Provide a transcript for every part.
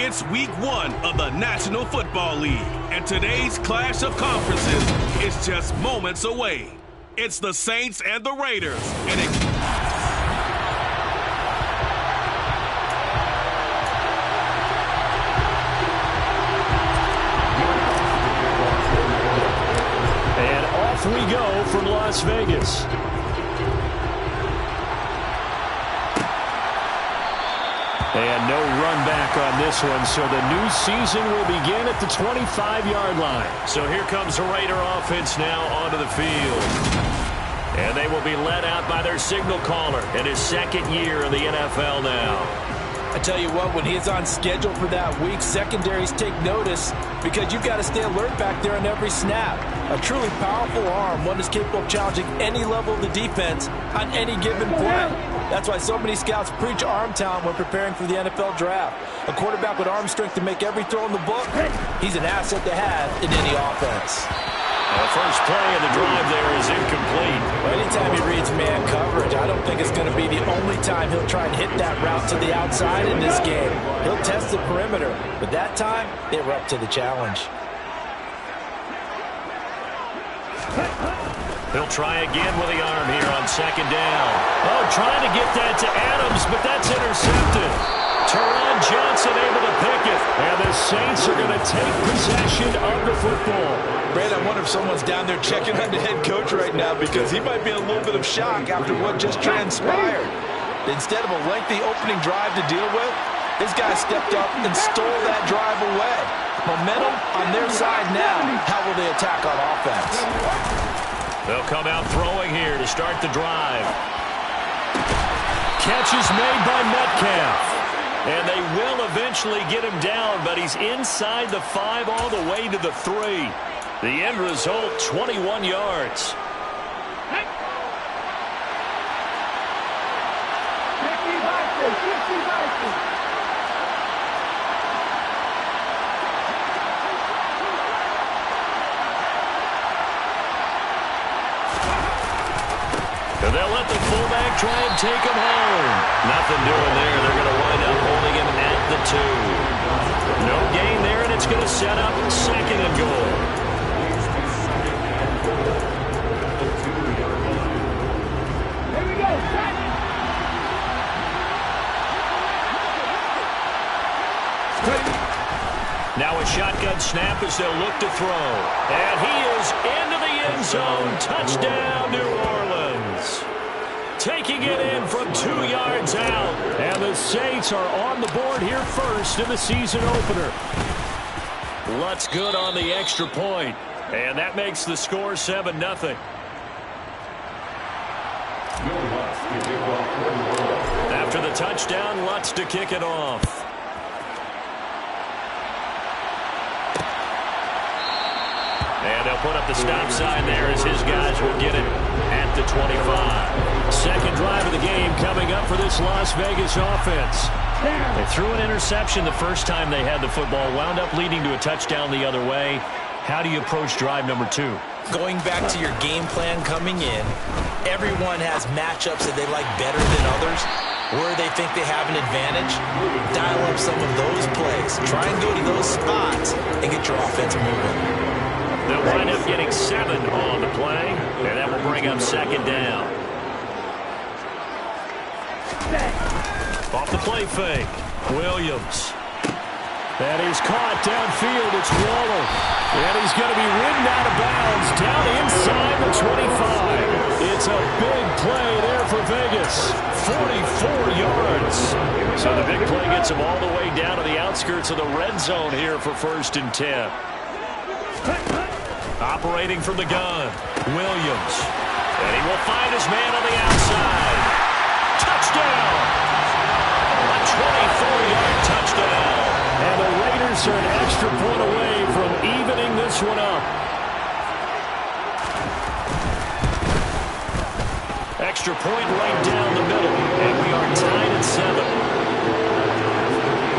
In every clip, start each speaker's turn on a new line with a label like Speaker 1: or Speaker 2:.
Speaker 1: It's week 1 of the National Football League, and today's clash of conferences is just moments away. It's the Saints and the Raiders, and
Speaker 2: off we go from Las Vegas. And no run back on this one, so the new season will begin at the 25-yard line. So here comes the Raider offense now onto the field. And they will be led out by their signal caller in his second year in the NFL now.
Speaker 3: I tell you what, when he's on schedule for that week, secondaries take notice because you've got to stay alert back there on every snap. A truly powerful arm, one that's capable of challenging any level of the defense on any given play. That's why so many scouts preach arm talent when preparing for the NFL draft. A quarterback with arm strength to make every throw in the book, he's an asset to have in any offense.
Speaker 2: The first play of the drive there is incomplete.
Speaker 3: Anytime he reads man coverage, I don't think it's going to be the only time he'll try and hit that route to the outside in this game. He'll test the perimeter, but that time, they were up to the challenge.
Speaker 2: He'll try again with the arm here on second down. Oh, trying to get that to Adams, but that's intercepted. Teron Johnson able to pick it, and the Saints are going to take possession of the football.
Speaker 3: Brad, I wonder if someone's down there checking on the head coach right now because he might be in a little bit of shock after what just transpired. Instead of a lengthy opening drive to deal with, this guy stepped up and stole that drive away. Momentum on their side now. How will they attack on offense?
Speaker 2: They'll come out throwing here to start the drive. Catch is made by Metcalf. And they will eventually get him down, but he's inside the 5 all the way to the 3. The end result, 21 yards. And they'll let the fullback try and take him home. Nothing doing there. They're going to wind up holding him at the 2. No gain there, and it's going to set up second and goal.
Speaker 4: Here we go.
Speaker 2: Now a shotgun snap as they'll look to throw. And he is into the end zone. Touchdown, New Orleans. Taking it in from 2 yards out. And the Saints are on the board here first in the season opener. Lutz good on the extra point. And that makes the score 7-0. After the touchdown, Lutz to kick it off. And they'll put up the stop sign there as his guys will get it at the 25. Second drive of the game coming up for this Las Vegas offense. They threw an interception the first time they had the football, wound up leading to a touchdown the other way. How do you approach drive number 2?
Speaker 3: Going back to your game plan coming in, everyone has matchups that they like better than others. Where they think they have an advantage, dial up some of those plays. Try and go to those spots and get your offense moving.
Speaker 2: They'll wind up getting 7 on the play, and that will bring up second down. Off the play fake, Williams. That is caught downfield. It's Waller. And he's going to be ridden out of bounds down inside the 25. It's a big play there for Vegas. 44 yards. So the big play gets him all the way down to the outskirts of the red zone here for 1st and 10. Operating from the gun, Williams. And he will find his man on the outside. Touchdown! A 24-yard touchdown. And the Raiders are an extra point away from evening this one up. Extra point right down the middle. And we are tied at 7.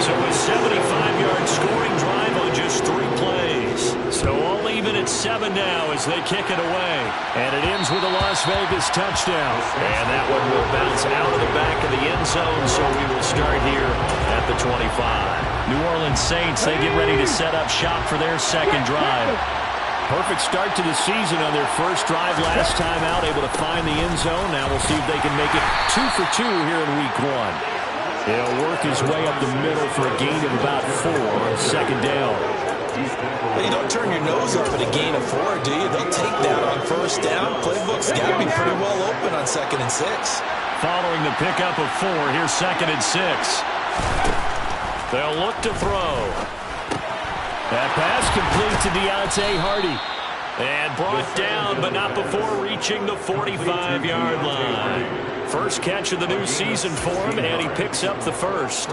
Speaker 2: So a 75-yard scoring drive on just 3 plays. So all even at 7 now as they kick it away. And it ends with a Las Vegas touchdown. And that one will bounce out of the back of the end zone, so we will start here at the 25.
Speaker 5: New Orleans Saints, they get ready to set up shop for their second drive.
Speaker 2: Perfect start to the season on their first drive last time out, able to find the end zone. Now we'll see if they can make it 2 for 2 here in week 1. He'll work his way up the middle for a gain of about 4 on second down.
Speaker 3: Well, you don't turn your nose up at a gain of 4, do you? They'll take that on first down. Playbook's got to be pretty well open on 2nd and 6.
Speaker 2: Following the pickup of 4, here's 2nd and 6. They'll look to throw. That pass complete to Deontay Hardy. And brought down, but not before reaching the 45-yard line. First catch of the new season for him, and he picks up the first.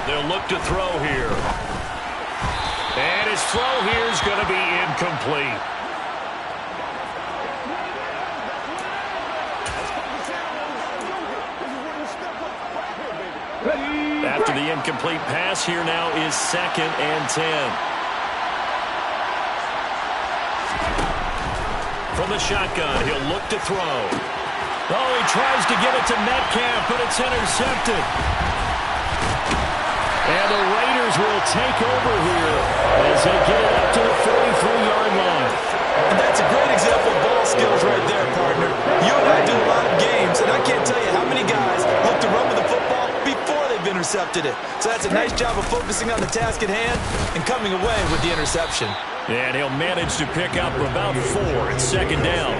Speaker 2: They'll look to throw here. And his throw here is going to be incomplete. After the incomplete pass, here now is 2nd and 10. From the shotgun, he'll look to throw. Oh, he tries to give it to Metcalf, but it's intercepted. And the Raiders will take over here as they get it up to the 43-yard line.
Speaker 3: And that's a great example of ball skills right there, partner. You and I do a lot of games, and I can't tell you how many guys look to run with the football before they've intercepted it. So that's a nice job of focusing on the task at hand and coming away with the interception.
Speaker 2: And he'll manage to pick up about 4 at 2nd down.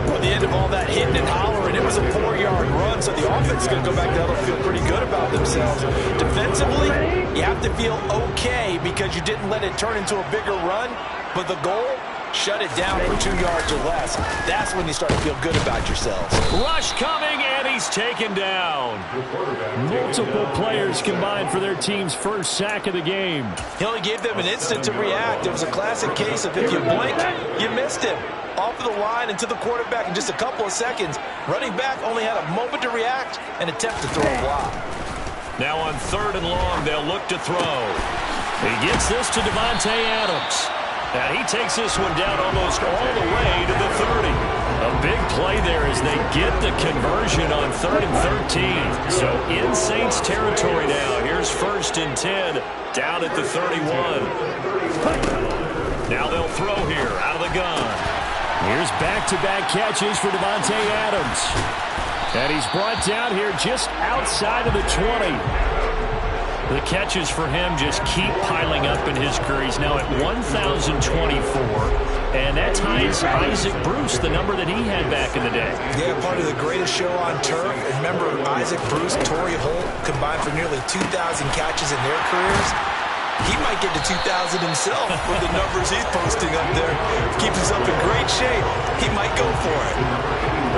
Speaker 3: Well, the end of all that hitting and hollering, it was a 4-yard run, so the offense is going to go back there and feel pretty good about themselves. Defensively, you have to feel okay because you didn't let it turn into a bigger run, but the goal, shut it down for 2 yards or less. That's when you start to feel good about yourselves.
Speaker 2: Rush coming, and he's taken down. Multiple players combined for their team's first sack of the game.
Speaker 3: He only gave them an instant to react. It was a classic case of if you blink, you missed him. Off of the line and to the quarterback in just a couple of seconds. Running back only had a moment to react and attempt to throw a block.
Speaker 2: Now on 3rd and long, they'll look to throw. He gets this to Davante Adams. And he takes this one down almost all the way to the 30. A big play there as they get the conversion on 3rd and 13. So in Saints territory now. Here's 1st and 10 down at the 31. Now they'll throw here out of the gun. Here's back-to-back catches for Davante Adams. And he's brought down here just outside of the 20. The catches for him just keep piling up in his career. He's now at 1,024. And that ties Isaac Bruce, the number that he had back in the day.
Speaker 3: Yeah, part of the greatest show on turf. Remember, Isaac Bruce, Torrey Holt combined for nearly 2,000 catches in their careers. He might get to 2,000 himself with the numbers he's posting up there. Keeps us up in great shape. He might go for it.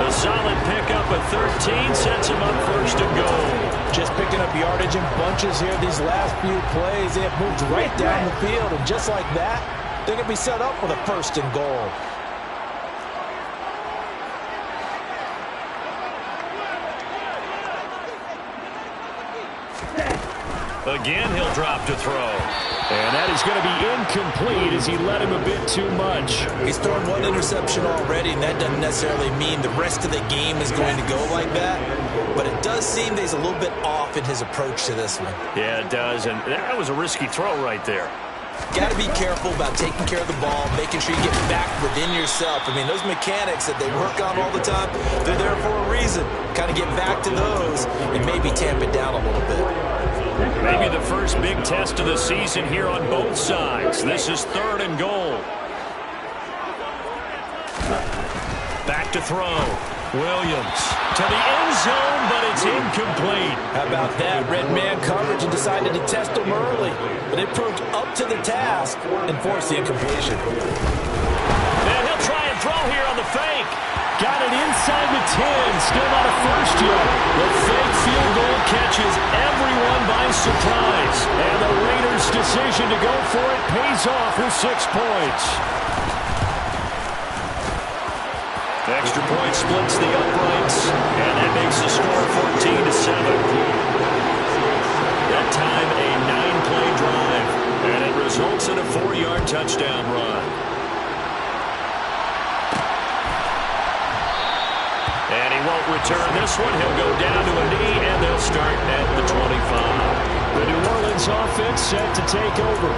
Speaker 2: A solid pickup of 13 sets him up 1st and goal.
Speaker 3: Just picking up yardage in bunches here these last few plays. They have moved right down the field, and just like that, they're going to be set up with a 1st and goal.
Speaker 2: Again, he'll drop to throw. And that is going to be incomplete as he led him a bit too much.
Speaker 3: He's thrown 1 interception already, and that doesn't necessarily mean the rest of the game is going to go like that. But it does seem that he's a little bit off in his approach to this one.
Speaker 2: Yeah, it does. And that was a risky throw right there.
Speaker 3: Got to be careful about taking care of the ball, making sure you get back within yourself. I mean, those mechanics that they work on all the time, they're there for a reason. Kind of get back to those and maybe tamp it down a little bit.
Speaker 2: Maybe the first big test of the season here on both sides. This is 3rd and goal. Back to throw. Williams to the end zone, but it's incomplete.
Speaker 3: How about that? Red man coverage and decided to test him early. But it proved up to the task and forced the incompletion.
Speaker 2: And he'll try and throw here on the fake. Got it inside the 10. Still not a first yet. The fake field goal catches everyone by surprise. And the Raiders' decision to go for it pays off with 6 points. The extra point splits the uprights, and that makes the score 14-7. That time, a 9-play drive. touchdown run. And he won't return this one. He'll go down to a knee, and they'll start at the 25.
Speaker 5: The New Orleans offense set to take over.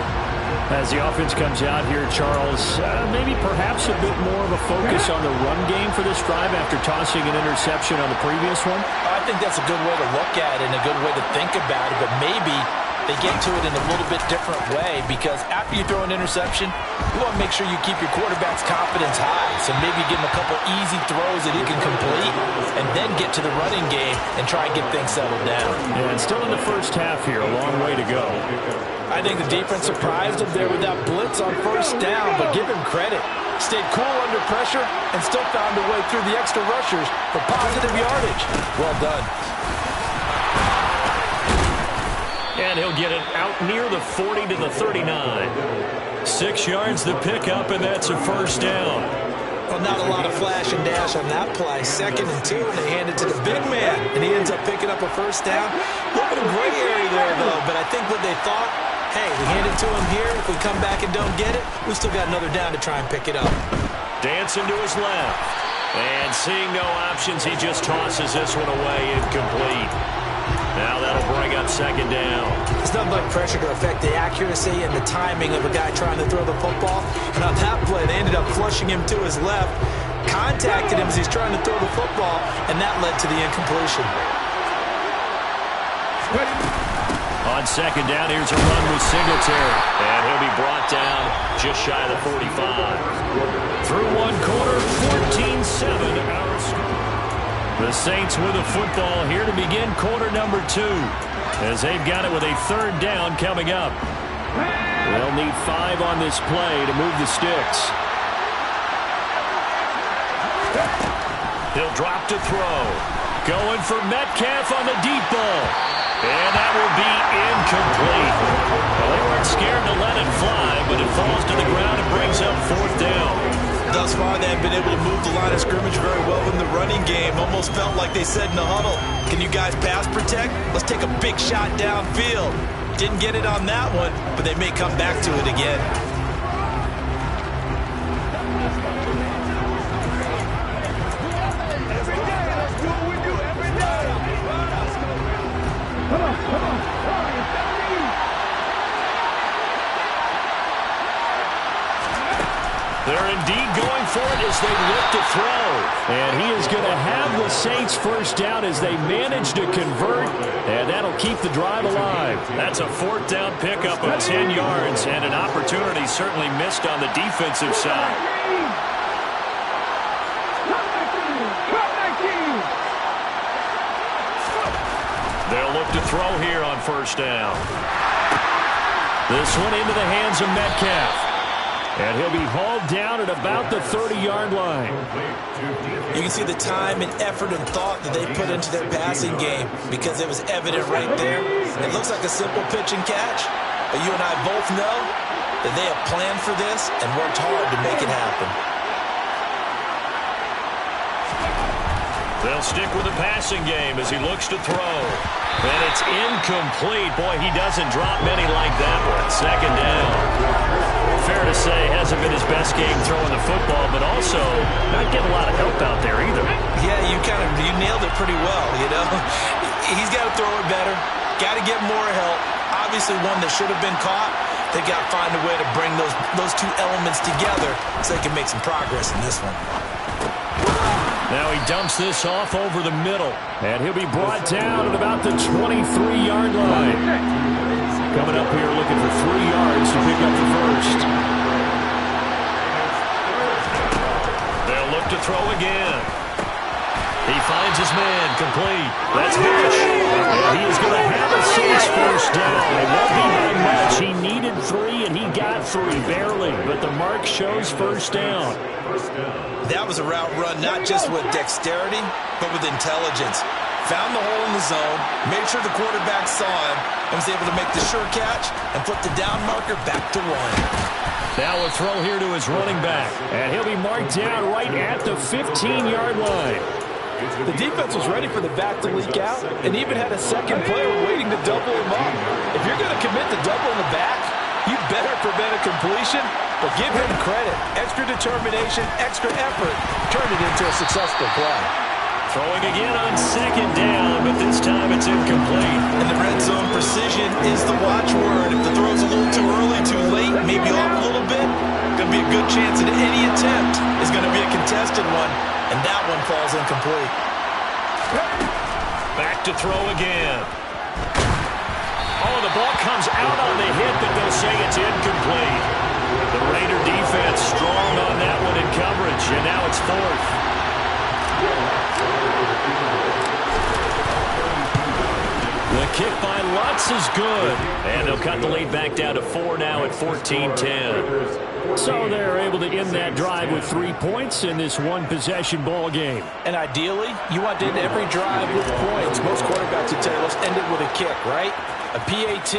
Speaker 5: As the offense comes out here, Charles, maybe perhaps a bit more of a focus on the run game for this drive after tossing an interception on the previous one?
Speaker 3: I think that's a good way to look at it and a good way to think about it, but maybe they get to it in a little bit different way, because after you throw an interception, you want to make sure you keep your quarterback's confidence high. So maybe give him a couple easy throws that he can complete and then get to the running game and try and get things settled down.
Speaker 5: Yeah, and still in the first half here, a long way to go.
Speaker 3: I think the defense surprised him there with that blitz on first down, but give him credit. Stayed cool under pressure and still found a way through the extra rushers for positive yardage. Well done.
Speaker 2: And he'll get it out near the 40 to the 39. 6 yards the pickup, and that's a first down.
Speaker 3: Well, not a lot of flash and dash on that play. 2nd and 2, and they hand it to the big man, and he ends up picking up a first down. A little bit of gray area there, though, but I think what they thought, hey, we hand it to him here. If we come back and don't get it, we still got another down to try and pick it up.
Speaker 2: Dancing to his left. And seeing no options, he just tosses this one away, incomplete. Now that'll bring up 2nd down.
Speaker 3: It's nothing but pressure to affect the accuracy and the timing of a guy trying to throw the football. And on that play, they ended up flushing him to his left, contacted him as he's trying to throw the football, and that led to the incompletion.
Speaker 2: On 2nd down, here's a run with Singletary. And he'll be brought down just shy of the 45. Through one quarter, 14-7. The Saints with a football here to begin quarter number 2, as they've got it with a 3rd down coming up. They'll need 5 on this play to move the sticks. He'll drop to throw. Going for Metcalf on the deep ball. And that will be incomplete. Well, they weren't scared to let it fly, but it falls to the ground and brings up 4th down.
Speaker 3: Thus far, they have been able to move the line of scrimmage very well in the running game. Almost felt like they said in the huddle, can you guys pass protect? Let's take a big shot downfield. Didn't get it on that one, but they may come back to it again.
Speaker 2: They're indeed going for it as they look to throw. And he is going to have the Saints first down as they manage to convert. And that'll keep the drive alive. That's a 4th down pickup of 10 yards and an opportunity certainly missed on the defensive side. They'll look to throw here on first down. This one into the hands of Metcalf. And he'll be hauled down at about the 30-yard line.
Speaker 3: You can see the time and effort and thought that they put into their passing game, because it was evident right there. It looks like a simple pitch and catch, but you and I both know that they have planned for this and worked hard to make it happen.
Speaker 2: They'll stick with the passing game as he looks to throw. And it's incomplete. Boy, he doesn't drop many like that one. 2nd down. Fair to say, hasn't been his best game throwing the football, but also not getting a lot of help out there either.
Speaker 3: Yeah, you nailed it pretty well, you know. He's got to throw it better. Got to get more help. Obviously one that should have been caught. They've got to find a way to bring those two elements together so they can make some progress in this one.
Speaker 2: Now he dumps this off over the middle, and he'll be brought down at about the 23-yard line. Coming up here looking for 3 yards to pick up the first. They'll look to throw again. He finds his man, complete. That's Bush. And he is going to have a Saints first down. It won't be by much. He needed 3, and he got 3, barely. But the mark shows first down.
Speaker 3: That was a route run not just with dexterity, but with intelligence. Found the hole in the zone, made sure the quarterback saw him, and was able to make the sure catch and flip the down marker back to 1.
Speaker 2: Now a throw here to his running back. And he'll be marked down right at the 15-yard line.
Speaker 3: The defense was ready for the back to leak out and even had a second player waiting to double him up. If you're going to commit to doubling the back, You better prevent a completion, but give him credit. Extra determination, extra effort, turn it into a successful play.
Speaker 2: Throwing again on second down, but this time it's incomplete.
Speaker 3: And the red zone precision is the watchword. If the throw's a little too early, too late, maybe off a little bit, going to be a good chance that any attempt is going to be a contested one, and that one falls incomplete.
Speaker 2: Back to throw again. Oh, the ball comes out on the hit, but they'll say it's incomplete. The Raider defense strong on that one in coverage, and now it's fourth. The kick by Lutz is good. And they'll cut the lead back down to 4 now at 14-10.
Speaker 5: So they're able to end that drive with 3 points in this one-possession ball game.
Speaker 3: And ideally, you want to end every drive with points. Most quarterbacks would tell you, let's end it with a kick, right? A PAT,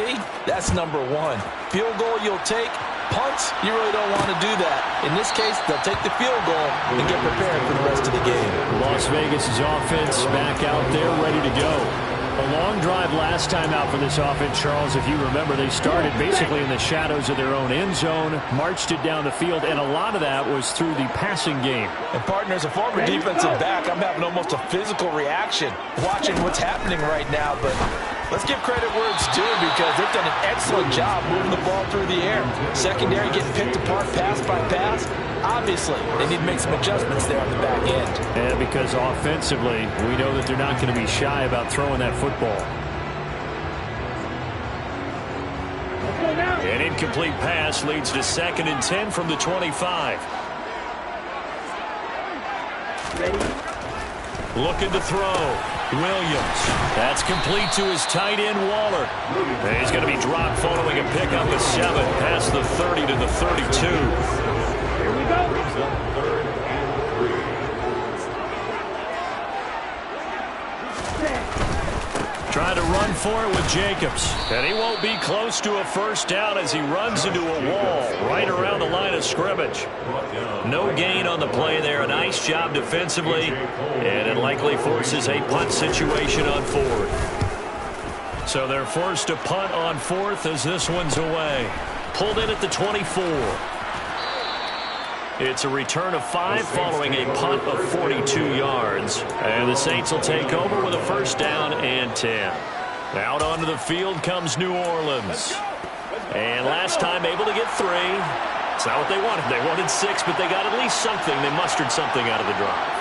Speaker 3: that's number one. Field goal you'll take. Punts, you really don't want to do that. In this case, they'll take the field goal and get prepared for the rest of the game.
Speaker 5: Las Vegas' offense back out there ready to go. A long drive last time out for this offense, Charles. If you remember, they started basically in the shadows of their own end zone, marched it down the field, and a lot of that was through the passing game.
Speaker 3: And partner, as a former defensive back, I'm having almost a physical reaction watching what's happening right now. But let's give credit where it's due, because they've done an excellent job moving the ball through the air. Secondary getting picked apart pass by pass. Obviously, they need to make some adjustments there on the back end.
Speaker 5: And because offensively, we know that they're not going to be shy about throwing that football.
Speaker 2: An incomplete pass leads to 2nd and 10 from the 25. Looking to throw. Williams. That's complete to his tight end, Waller. And he's going to be dropped following a pickup of 7 past the 30 to the 32. Trying to run for it with Jacobs. And he won't be close to a first down as he runs into a wall right around the line of scrimmage. No gain on the play there. A nice job defensively. And it likely forces a punt situation on 4th. So they're forced to punt on 4th as this one's away. Pulled in at the 24. It's a return of 5 following a punt of 42 yards. And the Saints will take over with a first down and 10. Out onto the field comes New Orleans. And last time able to get 3. It's not what they wanted. They wanted 6, but they got at least something. They mustered something out of the drive.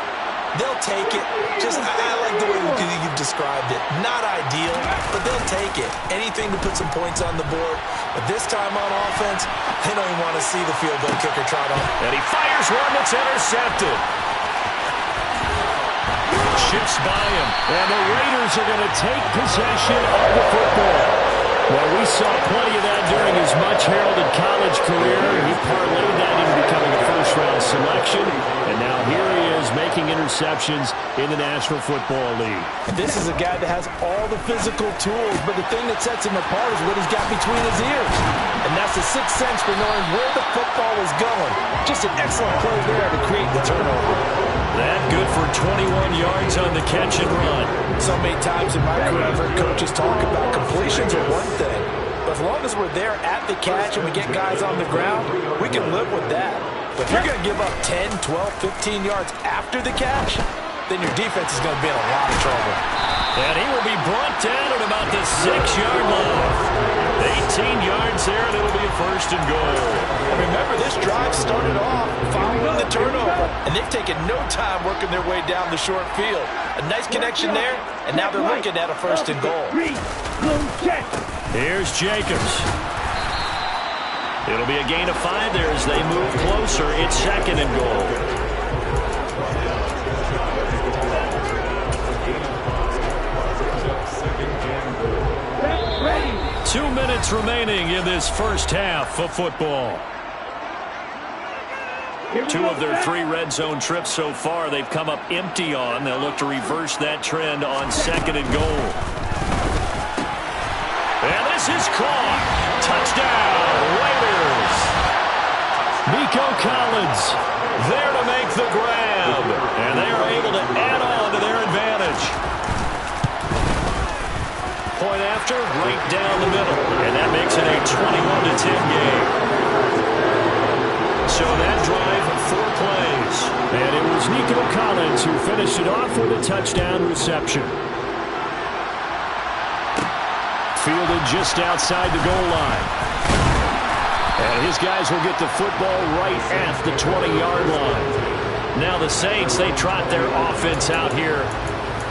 Speaker 3: They'll take it. I like the way you've described it. Not ideal, but they'll take it. Anything to put some points on the board. But this time on offense, they don't even want to see the field goal kicker trot on.
Speaker 2: And he fires one that's intercepted. Shifts by him. And the Raiders are going to take possession of the football.
Speaker 5: Well, we saw plenty of that during his much-heralded college career. He parlayed that into becoming a first-round selection. And now here he is making interceptions in the National Football League.
Speaker 3: This is a guy that has all the physical tools, but the thing that sets him apart is what he's got between his ears. And that's the sixth sense for knowing where the football is going. Just an excellent play there to create the turnover.
Speaker 2: That good for 21 yards on the catch and run.
Speaker 3: So many times in my career, I've heard coaches talk about completions are one thing. But as long as we're there at the catch and we get guys on the ground, we can live with that. But if you're going to give up 10, 12, 15 yards after the catch, then your defense is going to be in a lot of trouble.
Speaker 2: And he will be brought down at about the 6-yard line. 18 yards there, and it'll be a first and goal.
Speaker 3: And remember, this drive started off following the turnover, and they've taken no time working their way down the short field. A nice connection there, and now they're looking at a first and goal.
Speaker 2: Here's Jacobs. It'll be a gain of 5 there as they move closer. It's second and goal. 2 minutes remaining in this first half of football. 2 of their 3 red zone trips so far they've come up empty on. They'll look to reverse that trend on second and goal. And this is caught. Touchdown, Raiders. Nico Collins there to make the grab. And they are able to add on to their advantage. Point after, right down the middle. And that makes it a 21-10 game.
Speaker 5: it off with a touchdown reception. Fielded just outside the goal line. And his guys will get the football right at the 20-yard line. Now the Saints, they trot their offense out here.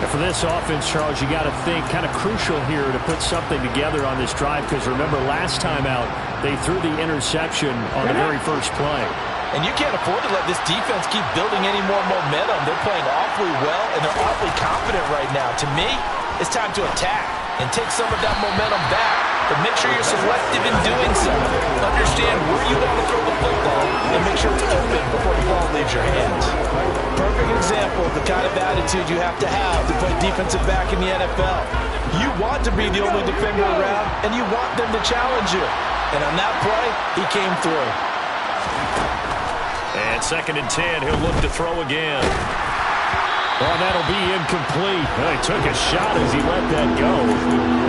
Speaker 5: And for this offense, Charles, you got to think kind of crucial here to put something together on this drive, because remember last time out, they threw the interception on the very first play.
Speaker 3: And you can't afford to let this defense keep building any more momentum. They're playing awfully well, and they're awfully confident right now. To me, it's time to attack and take some of that momentum back, but make sure you're selective in doing so. Understand where you want to throw the football and make sure it's open before the ball leaves your hands. Perfect example of the kind of attitude you have to play defensive back in the NFL. You want to be the only defender around, and you want them to challenge you. And on that play, he came through.
Speaker 2: And 2nd and 10, he'll look to throw again.
Speaker 5: Well, that'll be incomplete. Well, he took a shot as he let that go.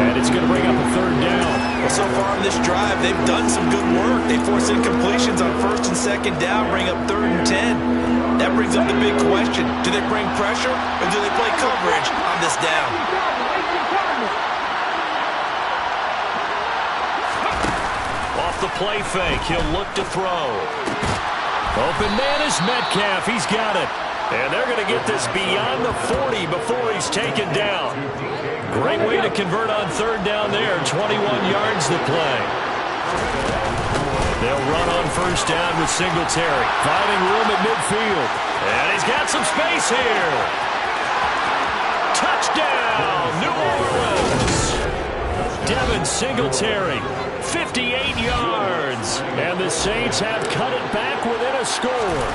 Speaker 5: And it's going to bring up a 3rd down.
Speaker 3: Well, so far in this drive, they've done some good work. They force incompletions on 1st and 2nd down, bring up 3rd and 10. That brings up the big question. Do they bring pressure, or do they play coverage on this down?
Speaker 2: Off the play fake, he'll look to throw. Open man is Metcalf. He's got it. And they're going to get this beyond the 40 before he's taken down. Great way to convert on 3rd down there. 21 yards to play. They'll run on 1st down with Singletary. Finding room at midfield. And he's got some space here. Touchdown, New Orleans. Devin Singletary, 58 yards. And the Saints have cut it back within a score.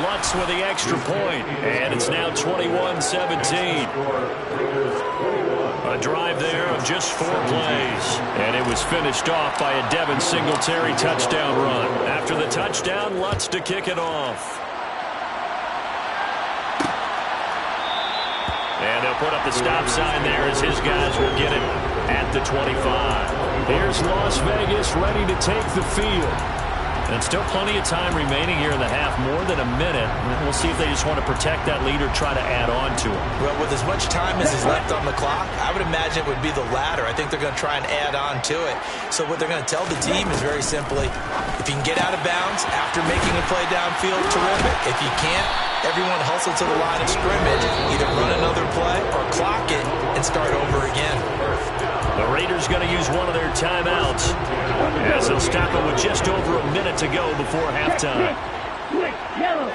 Speaker 2: Lutz with the extra point, and it's now 21-17. A drive there of just 4 plays, and it was finished off by a Devin Singletary touchdown run. After the touchdown, Lutz to kick it off. And they'll put up the stop sign there as his guys will get it at the 25. Here's Las Vegas ready to take the field. And still plenty of time remaining here in the half, more than a minute. We'll see if they just want to protect that lead or try to add on to it.
Speaker 3: Well, with as much time as is left on the clock, I would imagine it would be the latter. I think they're going to try and add on to it. So what they're going to tell the team is very simply, if you can get out of bounds after making a play downfield, terrific. If you can't, everyone hustle to the line of scrimmage, either run another play or clock it and start over again.
Speaker 2: The Raiders going to use one of their timeouts as they'll stop it with just over a minute to go before halftime.
Speaker 4: Yellow,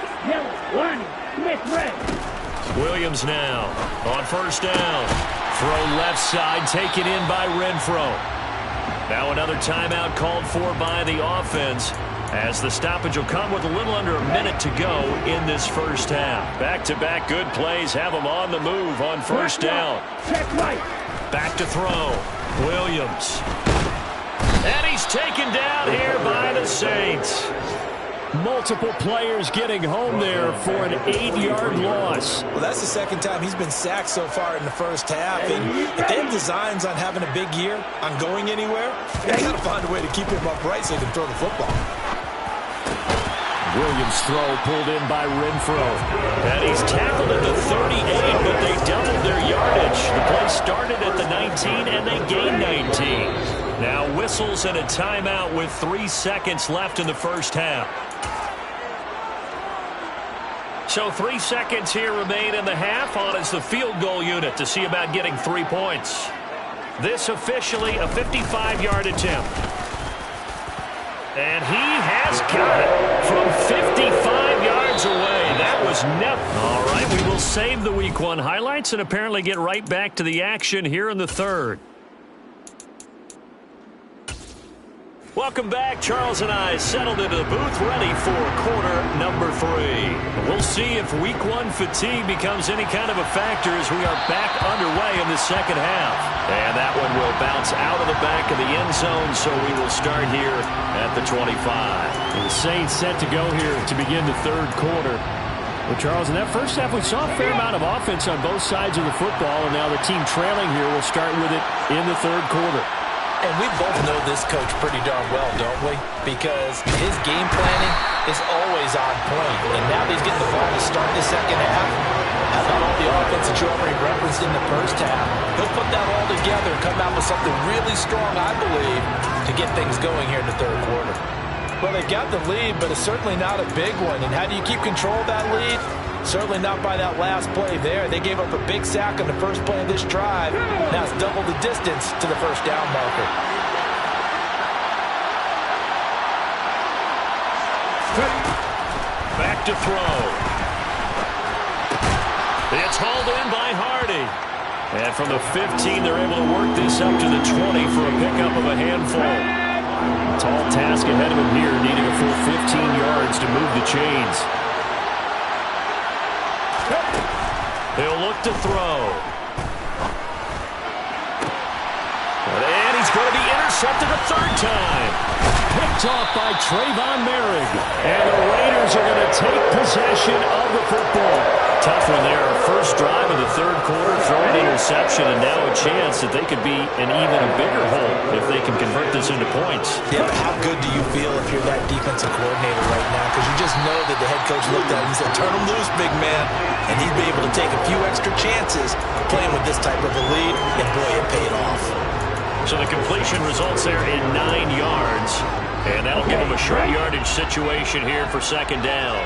Speaker 4: warning, red.
Speaker 2: Williams now on 1st down. Throw left side, taken in by Renfro. Now another timeout called for by the offense, as the stoppage will come with a little under a minute to go in this first half. Back-to-back good plays have them on the move on 1st down.
Speaker 4: Check right.
Speaker 2: Back to throw. Williams. And he's taken down here by the Saints.
Speaker 5: Multiple players getting home there for an 8-yard loss.
Speaker 3: Well, that's the 2nd time he's been sacked so far in the first half. And if they have designs on having a big year, on going anywhere, they got to find a way to keep him upright so he can throw the football.
Speaker 5: Williams' throw pulled in by Renfro.
Speaker 2: And he's tackled at the 38, but they doubled their yardage. The play started at the 19, and they gained 19. Now whistles and a timeout with 3 seconds left in the first half. So 3 seconds here remain in the half. On is the field goal unit to see about getting 3 points. This officially a 55-yard attempt. And he has got it from 55 yards away. That was never. All right, we will save the Week 1 highlights and apparently get right back to the action here in the 3rd. Welcome back. Charles and I settled into the booth, ready for quarter number 3. We'll see if Week 1 fatigue becomes any kind of a factor as we are back underway in the second half. And that one will bounce out of the back of the end zone, so we will start here at the 25.
Speaker 5: And the Saints set to go here to begin the 3rd quarter. Well, Charles, in that first half, we saw a fair amount of offense on both sides of the football, and now the team trailing here will start with it in the 3rd quarter.
Speaker 3: And we both know this coach pretty darn well, don't we? Because his game planning is always on point. And now that he's getting the ball to start the second half, how about all the offense that you already referenced in the first half? He'll put that all together and come out with something really strong, I believe, to get things going here in the third quarter. Well, they got the lead, but it's certainly not a big one. And how do you keep control of that lead? Certainly not by that last play there. They gave up a big sack on the first play of this drive. Now it's double the distance to the first down marker.
Speaker 2: Back to throw. It's hauled in by Hardy. And from the 15, they're able to work this up to the 20 for a pickup of a handful. Tall task ahead of him here, needing a full 15 yards to move the chains. He'll look to throw. And he's going to be intercepted a third time. Picked off by Trayvon Merrick. And the Raiders are going to take possession of the football. Tough one there. First drive of the third quarter, throwing interception, and now a chance that they could be in even a bigger hole if they can convert this into points.
Speaker 3: Yeah, but how good do you feel if you're that defensive coordinator right now? Because you just know that the head coach looked at him and said, turn him loose, big man. And he'd be able to take a few extra chances playing with this type of a lead, and boy, it paid off.
Speaker 2: So the completion results there in 9 yards, and that'll give them a short yardage situation here for second down.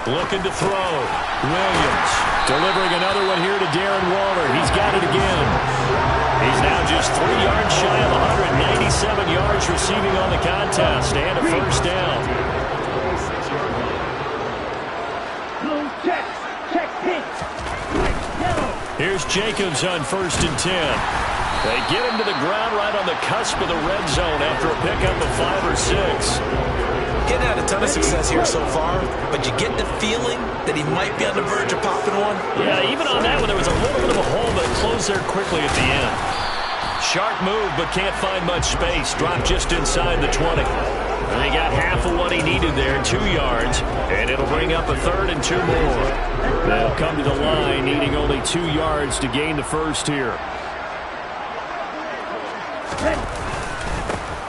Speaker 2: Looking to throw. Williams delivering another one here to Darren Waller. He's got it again. He's now just 3 yards shy of 197 yards receiving on the contest, and a first down. Here's Jacobs on 1st and 10. They get him to the ground right on the cusp of the red zone after a pickup of 5 or 6.
Speaker 3: Getting had a ton of success here so far, but you get the feeling that he might be on the verge of popping one.
Speaker 2: Yeah, even on that one, there was a little bit of a hole, but closed there quickly at the end. Sharp move, but can't find much space. Dropped just inside the 20. And he got half of what he needed there, 2 yards, and it'll bring up a 3rd and 2 more. They'll come to the line, needing only 2 yards to gain the first here.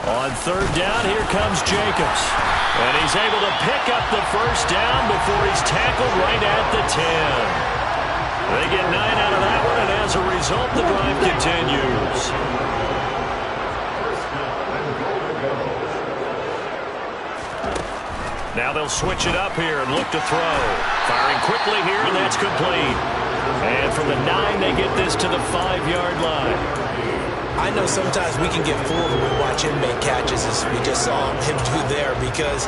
Speaker 2: On 3rd down, here comes Jacobs. And he's able to pick up the first down before he's tackled right at the 10. They get 9 out of that one, and as a result, the drive continues. Now they'll switch it up here and look to throw. Firing quickly here, and that's complete. And from the 9, they get this to the 5-yard line.
Speaker 3: I know sometimes we can get fooled when we watch him make catches, as we just saw him do there, because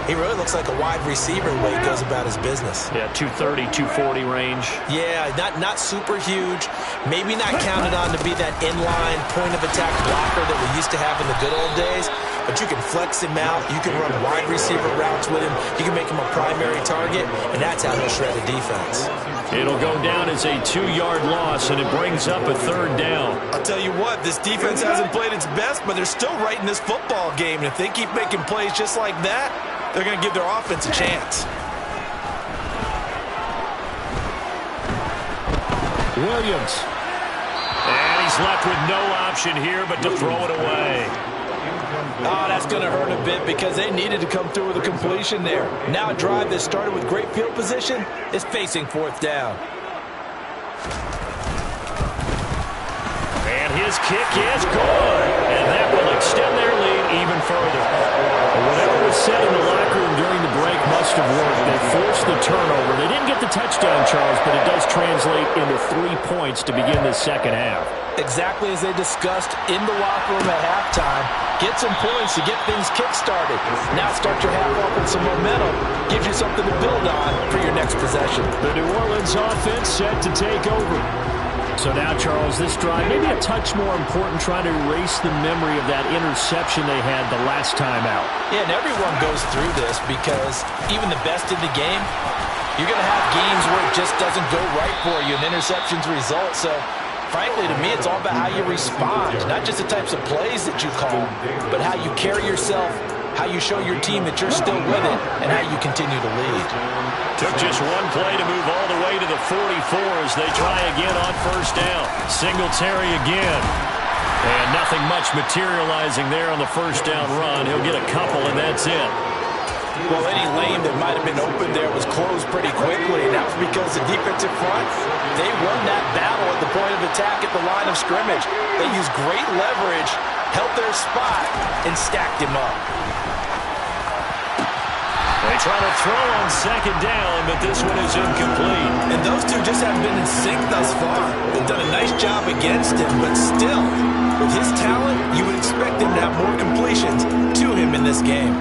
Speaker 3: he really looks like a wide receiver the way he goes about his business.
Speaker 2: Yeah, 230, 240 range.
Speaker 3: Yeah, not super huge. Maybe not counted on to be that inline point-of-attack blocker that we used to have in the good old days, but you can flex him out. You can run wide receiver routes with him. You can make him a primary target, and that's how he'll shred a defense.
Speaker 2: It'll go down as a 2-yard loss, and it brings up a 3rd down.
Speaker 3: I'll tell you what, this defense hasn't played its best, but they're still right in this football game. And if they keep making plays just like that, they're going to give their offense a chance.
Speaker 2: Williams. And he's left with no option here but to throw it away.
Speaker 3: Oh, that's going to hurt a bit because they needed to come through with a completion there. Now a drive that started with great field position is facing 4th down.
Speaker 2: And his kick is good. And that will extend their lead even further. Whatever was said in the locker room during the break must have worked. They forced the turnover. They didn't get the touchdown, Charles, but it does translate into 3 points to begin this second half.
Speaker 3: Exactly as they discussed in the locker room at halftime. Get some points to get things kick-started. Now start your half off with some momentum. Gives you something to build on for your next possession.
Speaker 2: The New Orleans offense set to take over.
Speaker 5: So now, Charles, this drive maybe a touch more important, trying to erase the memory of that interception they had the last time out.
Speaker 3: Yeah, and everyone goes through this because even the best in the game, you're going to have games where it just doesn't go right for you and interceptions result. So, frankly, to me, it's all about how you respond, not just the types of plays that you call, but how you carry yourself how you show your team that you're still with it, and how you continue to lead.
Speaker 2: Took just one play to move all the way to the 44 as they try again on first down. Singletary again. And nothing much materializing there on the first down run. He'll get a couple, and that's it.
Speaker 3: Well, any lane that might have been open there was closed pretty quickly, and that was because the defensive front, they won that battle at the point of attack at the line of scrimmage. They used great leverage, held their spot, and stacked him up.
Speaker 2: They try to throw on second down, but this one is incomplete.
Speaker 3: And those two just haven't been in sync thus far. They've done a nice job against him, but still, with his talent, you would expect him to have more completions to him in this game.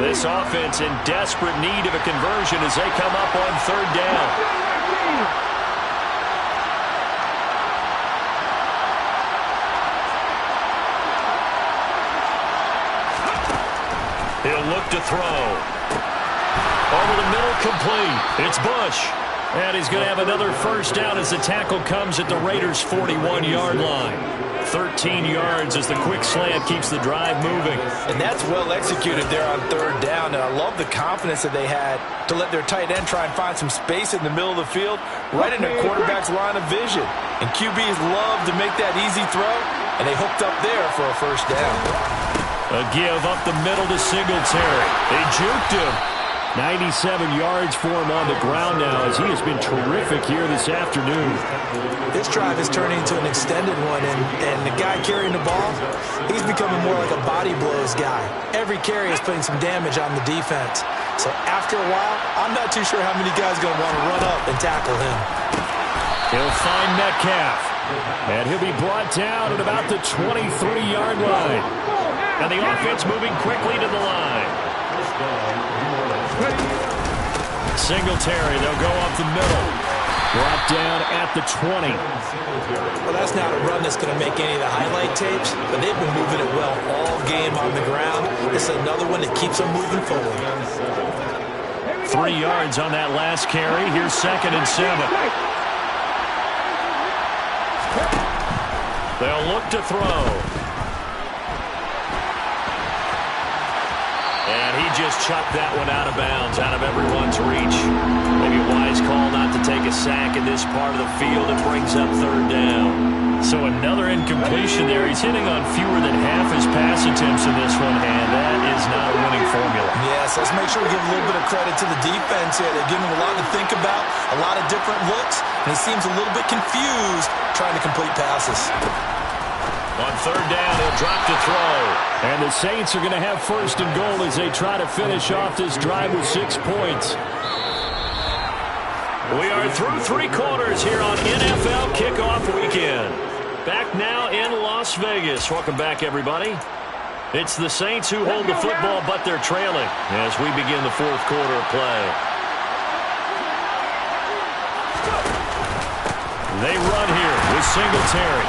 Speaker 2: This offense in desperate need of a conversion as they come up on third down. He'll look to throw. Over the middle, complete. It's Bush. And he's going to have another first down as the tackle comes at the Raiders' 41-yard line. 13 yards as the quick slant keeps the drive moving.
Speaker 3: And that's well executed there on third down. And I love the confidence that they had to let their tight end try and find some space in the middle of the field, right in their quarterback's line of vision. And QBs love to make that easy throw, and they hooked up there for a first down.
Speaker 2: A give up the middle to Singletary. They juked him.
Speaker 5: 97 yards for him on the ground now as he has been terrific here this afternoon.
Speaker 3: This drive is turning into an extended one, and the guy carrying the ball, he's becoming more like a body blows guy. Every carry is putting some damage on the defense. So after a while, I'm not too sure how many guys are going to want to run up and tackle him.
Speaker 2: He'll find Metcalf. And he'll be brought down at about the 23-yard line. And the offense moving quickly to the line. Singletary, they'll go up the middle. Brought down at the 20.
Speaker 3: Well, that's not a run that's going to make any of the highlight tapes, but they've been moving it well all game on the ground. It's another one that keeps them moving forward.
Speaker 2: 3 yards on that last carry. Here's 2nd and 7. They'll look to throw. And he just chucked that one out of bounds, out of everyone's reach. Maybe a wise call not to take a sack in this part of the field. It brings up third down. So another incompletion there. He's hitting on fewer than half his pass attempts in this one, and that is not a winning formula.
Speaker 3: Yes, let's make sure we give a little bit of credit to the defense here. They're giving him a lot to think about, a lot of different looks, and he seems a little bit confused trying to complete passes.
Speaker 2: On third down, he'll drop to throw.
Speaker 5: And the Saints are going to have first and goal as they try to finish off this drive with 6 points.
Speaker 2: We are through 3 quarters here on NFL Kickoff Weekend. Back now in Las Vegas. Welcome back, everybody. It's the Saints who hold the football, but they're trailing as we begin the 4th quarter of play. They run here with Singletary.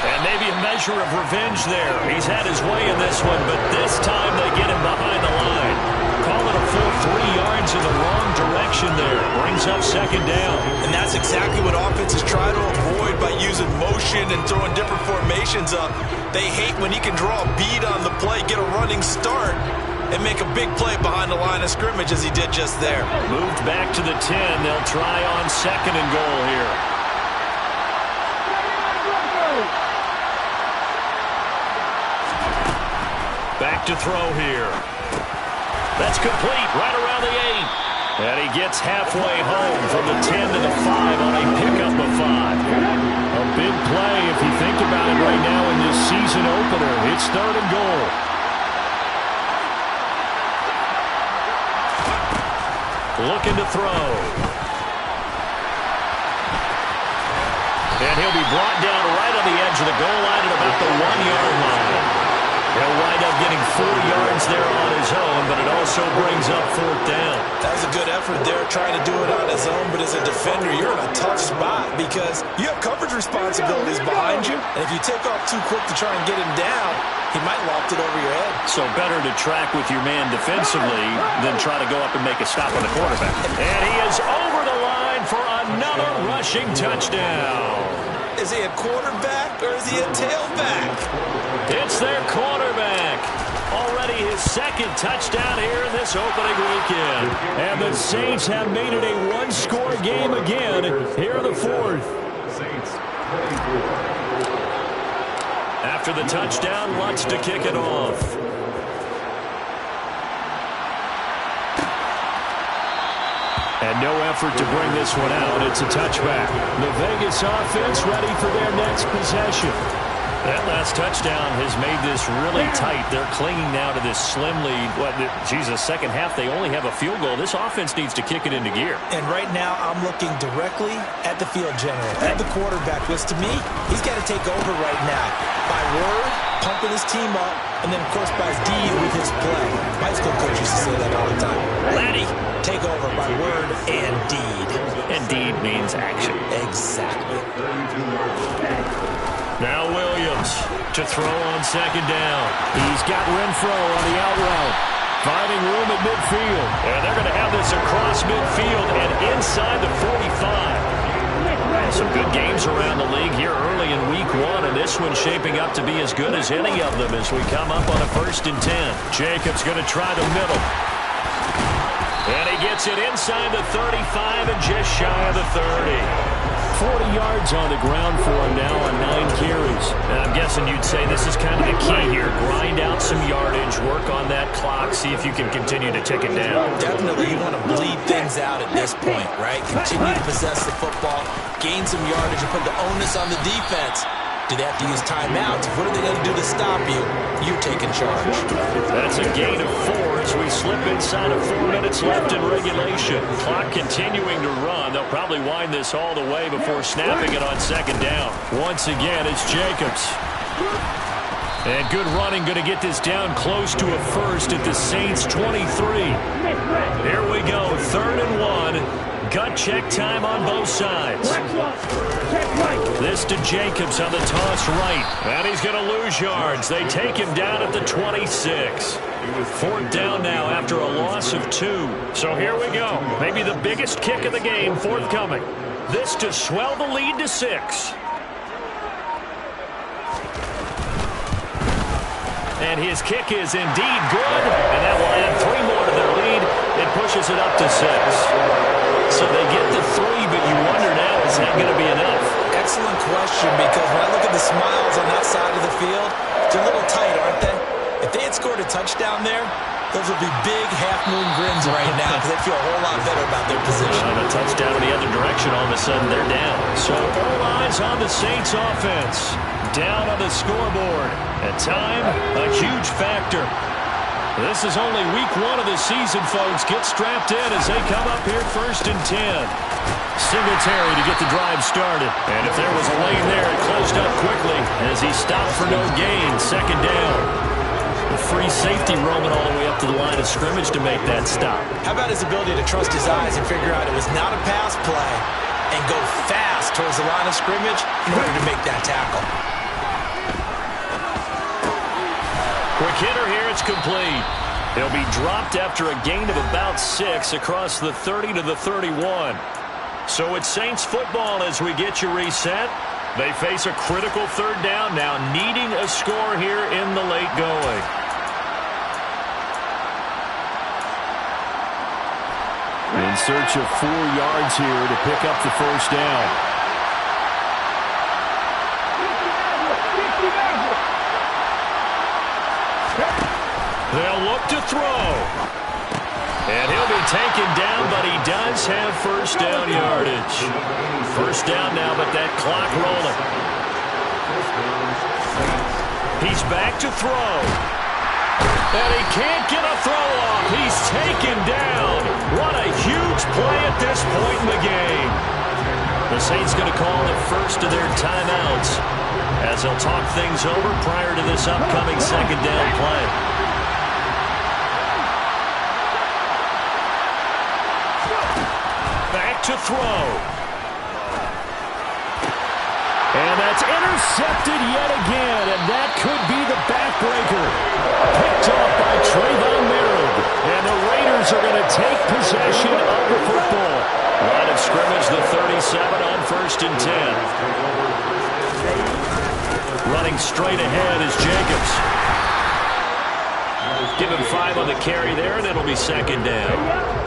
Speaker 2: And maybe a measure of revenge there. He's had his way in this one, but this time they get him behind the line. Call it a full 3 yards in the wrong direction there. Brings up 2nd down.
Speaker 3: And that's exactly what offenses try to avoid by using motion and throwing different formations up. They hate when he can draw a bead on the play, get a running start, and make a big play behind the line of scrimmage as he did just there.
Speaker 2: Moved back to the 10. They'll try on 2nd and goal here. Back to throw here. That's complete right around the 8. And he gets halfway home from the 10 to the 5 on a pickup of 5.
Speaker 5: A big play if you think about it right now in this season opener. It's 3rd and goal.
Speaker 2: Looking to throw. And he'll be brought down right on the edge of the goal line at about the 1-yard line. He'll wind up getting 4 yards there on his own, but it also brings up 4th down.
Speaker 3: That was a good effort there, trying to do it on his own, but as a defender, you're in a tough spot because you have coverage responsibilities behind you, and if you take off too quick to try and get him down, he might loft it over your head.
Speaker 2: So better to track with your man defensively than try to go up and make a stop on the quarterback. And he is over the line for another rushing touchdown.
Speaker 3: Is he a quarterback or is he a tailback?
Speaker 2: It's their quarterback. Already his second touchdown here in this opening weekend.
Speaker 5: And the Saints have made it a one-score game again here in the fourth.
Speaker 2: After the touchdown, Lutz to kick it off.
Speaker 5: And no effort to bring this one out. It's a touchback. The Vegas offense ready for their next possession.
Speaker 2: That last touchdown has made this really tight. They're clinging now to this slim lead. Second half, they only have a field goal. This offense needs to kick it into gear.
Speaker 3: And right now, I'm looking directly at the field general, at the quarterback, because to me, he's got to take over right now. By word, pumping his team up, and then, of course, by deed with his play. My school coach used to say that all the time. Laddie, take over by word and deed.
Speaker 2: And deed means action.
Speaker 3: Exactly.
Speaker 2: Now Williams to throw on second down.
Speaker 5: He's got Renfro on the out route. Finding room at midfield.
Speaker 2: And they're going to have this across midfield and inside the 45. Some good games around the league here early in week one, and this one's shaping up to be as good as any of them as we come up on a 1st and 10. Jacobs going to try the middle. And he gets it inside the 35 and just shy of the 30.
Speaker 5: 40 yards on the ground for him now on 9 carries.
Speaker 2: And I'm guessing you'd say this is kind of the key here. Grind out some yardage, work on that clock, see if you can continue to tick it down.
Speaker 3: Definitely you want to bleed things out at this point, right? Continue to possess the football, gain some yardage, and put the onus on the defense. Do they have to use timeouts? What are they going to do to stop you? You're taking charge.
Speaker 2: That's a gain of 4 as we slip inside of 4 minutes left in regulation. Clock continuing to run. They'll probably wind this all the way before snapping it on second down. Once again, it's Jacobs. And good running, going to get this down close to a first at the Saints 23. Here we go, 3rd and 1. Gut check time on both sides. This to Jacobs on the toss right. And he's going to lose yards. They take him down at the 26. 4th down now after a loss of 2. So here we go. Maybe the biggest kick of the game forthcoming. This to swell the lead to 6. And his kick is indeed good. And that will add 3 more to their lead. It pushes it up to 6. So they get to 3, but you wonder now, is that going to be enough?
Speaker 3: Excellent question, because when I look at the smiles on that side of the field, they're a little tight, aren't they? If they had scored a touchdown there, those would be big half-moon grins right now because they feel a whole lot better about their position.
Speaker 2: And a touchdown in the other direction, all of a sudden they're down. So all eyes on the Saints offense. Down on the scoreboard. At time, a huge factor. This is only week 1 of the season, folks. Get strapped in as they come up here 1st and 10. Singletary to get the drive started. And if there was a lane there, it closed up quickly as he stopped for no gain. 2nd down. The free safety roaming all the way up to the line of scrimmage to make that stop.
Speaker 3: How about his ability to trust his eyes and figure out it was not a pass play and go fast towards the line of scrimmage in order to make that tackle?
Speaker 2: Quick hitter here, it's complete. He'll be dropped after a gain of about 6 across the 30 to the 31. So it's Saints football as we get you reset. They face a critical 3rd down now, needing a score here in the late going.
Speaker 5: In search of 4 yards here to pick up the 1st down.
Speaker 2: They'll look to throw. And he'll be taken down, but he does have 1st down yardage. 1st down now, but that clock rolling. He's back to throw. And he can't get a throw off. He's taken down. What a huge play at this point in the game. The Saints going to call the first of their timeouts as they'll talk things over prior to this upcoming 2nd down play. Back to throw.
Speaker 5: And that's intercepted yet again, and that could be the backbreaker. Picked up by Trayvon Merritt. And the Raiders are going to take possession of the football.
Speaker 2: Line of scrimmage, the 37 on 1st and 10. Running straight ahead is Jacobs. Give him 5 on the carry there, and it'll be second down.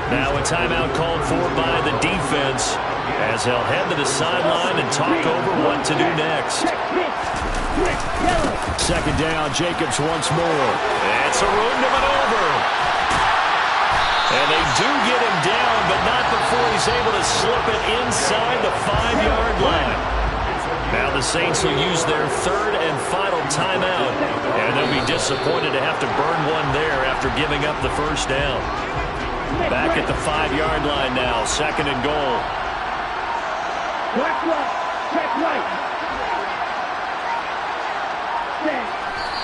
Speaker 2: Now a timeout called for by the defense as they'll head to the sideline and talk over what to do next.
Speaker 5: Second down, Jacobs once more.
Speaker 2: It's a room to maneuver. And they do get him down, but not before he's able to slip it inside the 5-yard line. Now the Saints will use their third and final timeout, and they'll be disappointed to have to burn one there after giving up the first down. Back at the 5-yard line now, second and goal.
Speaker 4: Watch left, check right.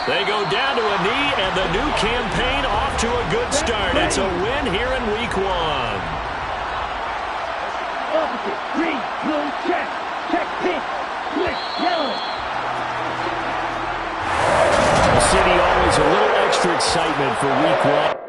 Speaker 2: They go down to a knee, and the new campaign off to a good start. It's a win here in Week 1.
Speaker 4: Opposite, green, blue, check, pink, switch, yellow.
Speaker 5: The city always a little extra excitement for Week 1.